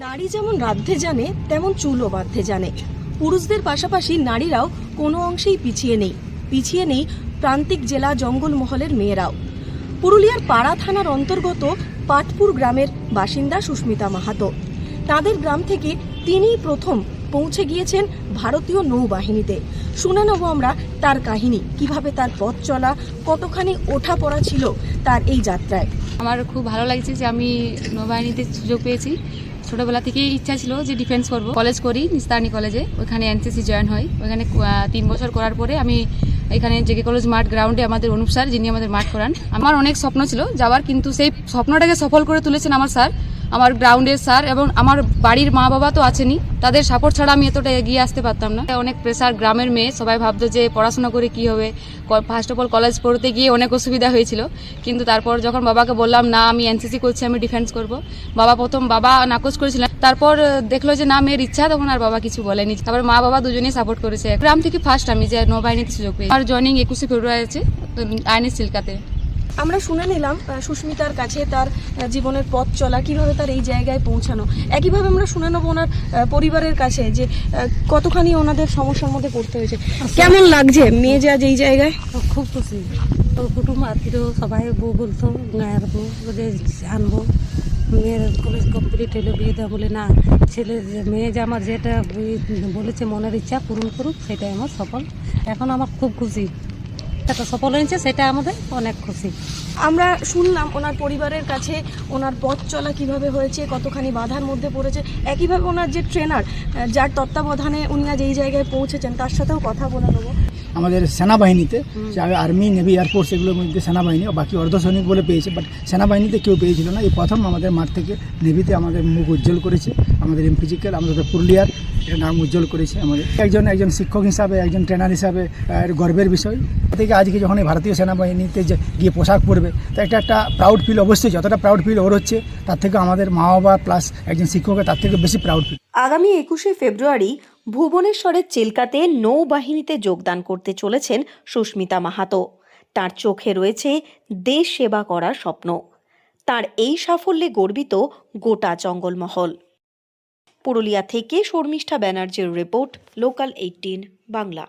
নারী যেমন রাঁধতে জানে তেমন চুলও বাঁধতে জানে। পুরুষদের পাশাপাশি নারীরাও কোনো অংশেই পিছিয়ে নেই প্রান্তিক জেলা জঙ্গলমহলের মেয়েরাও। পুরুলিয়ার পাড়া থানার অন্তর্গত পাটপুর গ্রামের বাসিন্দা সুস্মিতা মাহাতো। তাদের গ্রাম থেকে তিনিই প্রথম পৌঁছে গিয়েছেন ভারতীয় নৌবাহিনীতে। শুনে নেব আমরা তার কাহিনী, কিভাবে তার পথ চলা, কতখানি ওঠা পড়া ছিল তার এই যাত্রায়। আমার খুব ভালো লাগছে যে আমি নৌবাহিনীতে সুযোগ পেয়েছি। ছোটোবেলা থেকেই ইচ্ছা ছিল যে ডিফেন্স করব। কলেজ করি নিস্তারণী কলেজে, ওইখানে এনসিসি জয়েন হয়। ওইখানে 3 বছর করার পরে আমি এখানে জেকে কলেজ মাঠ গ্রাউন্ডে আমাদের অনুপ স্যার, যিনি আমাদের মাঠ করান। আমার অনেক স্বপ্ন ছিল যাওয়ার, কিন্তু সেই স্বপ্নটাকে সফল করে তুলেছেন আমার স্যার, আমার গ্রাউন্ডের স্যার, এবং আমার বাড়ির মা বাবা তো আছেনই, তাদের সাপোর্ট ছাড়া আমি এতটা এগিয়ে আসতে পারতাম না। অনেক প্রেসার, গ্রামের মেয়ে, সবাই ভাবতো যে পড়াশোনা করে কি হবে। ফার্স্ট অফ অল কলেজ পড়তে গিয়ে অনেক অসুবিধা হয়েছিল, কিন্তু তারপর যখন বাবাকে বললাম না আমি এনসিসি করছি, আমি ডিফেন্স করব, বাবা নাকচ করেছিলেন। তারপর দেখলো যে না মেয়ের ইচ্ছা, তখন আর বাবা কিছু বলেনি। তারপর মা বাবা দুজনেই সাপোর্ট করেছে। গ্রাম থেকে ফার্স্ট আমি যে নৌবাহিনীতে সুযোগ পেয়েছি। আর জয়নিং 21শে ফেব্রুয়ারি আছে আইএনএস চিল্কাতে। আমরা শুনে নিলাম সুস্মিতার কাছে তার জীবনের পথ চলা, কিভাবে তার এই জায়গায় পৌঁছানো। একইভাবে আমরা শুনে নেবো ওনার পরিবারের কাছে যে কতখানি ওনাদের সমস্যার মধ্যে পড়তে হয়েছে। কেমন লাগছে মেয়ে যা যেই জায়গায়? খুব খুশি। কুটুম আত্মীয় সবাই বউ বলতো গায়ের বউ যে আনবো, মেয়ের কলেজ কমপ্লিট হলো, বিয়ে দেওয়া বলে না, মেয়ে যে আমার যেটা বলেছে মনের ইচ্ছা পূরণ করুক, সেটাই আমার সফল। এখন আমার খুব খুশি, এটা সফল হয়েছে, সেটা আমাদের অনেক খুশি। আমরা শুনলাম ওনার পরিবারের কাছে ওনার পথ চলা কিভাবে হয়েছে, কতখানি বাধার মধ্যে পড়েছে। একইভাবে ওনার যে ট্রেনার, যার তত্ত্বাবধানে উনি আজ এই জায়গায় পৌঁছেছেন, তার সাথেও কথা বলে নেবো। আমাদের সেনাবাহিনীতে, আর্মি, নেভি, এয়ারফোর্স, এগুলোর মধ্যে সেনাবাহিনী, বাকি অর্ধসৈনিক বলে পেয়েছে, বাট সেনাবাহিনীতে কেউ পেয়েছিল না। এই প্রথম আমাদের মাঠ থেকে নেভিতে আমাদের মুখ উজ্জ্বল করেছে আমাদের এমপিজিক্যাল, আমাদের পুরুলিয়ার এটা নাম উজ্জ্বল করেছে আমাদের। একজন শিক্ষক হিসাবে, একজন ট্রেনার হিসাবে গর্বের বিষয় থেকে আজকে যখন এই ভারতীয় সেনাবাহিনীতে গিয়ে পোশাক পরবে, তো একটা প্রাউড ফিল, অবশ্যই যতটা প্রাউড ফিল ওর হচ্ছে, তার থেকে আমাদের মা বাবা প্লাস একজন শিক্ষকের তার থেকে বেশি প্রাউড ফিল। আগামী 21শে ফেব্রুয়ারি ভুবনেশ্বরের চিল্কাতে নৌবাহিনীতে যোগদান করতে চলেছেন সুস্মিতা মাহাতো। তার চোখে রয়েছে দেশ সেবা করার স্বপ্ন। তার এই সাফল্যে গর্বিত গোটা জঙ্গলমহল। পুরুলিয়া থেকে শর্মিষ্ঠা ব্যানার্জির রিপোর্ট, লোকাল 18 বাংলা।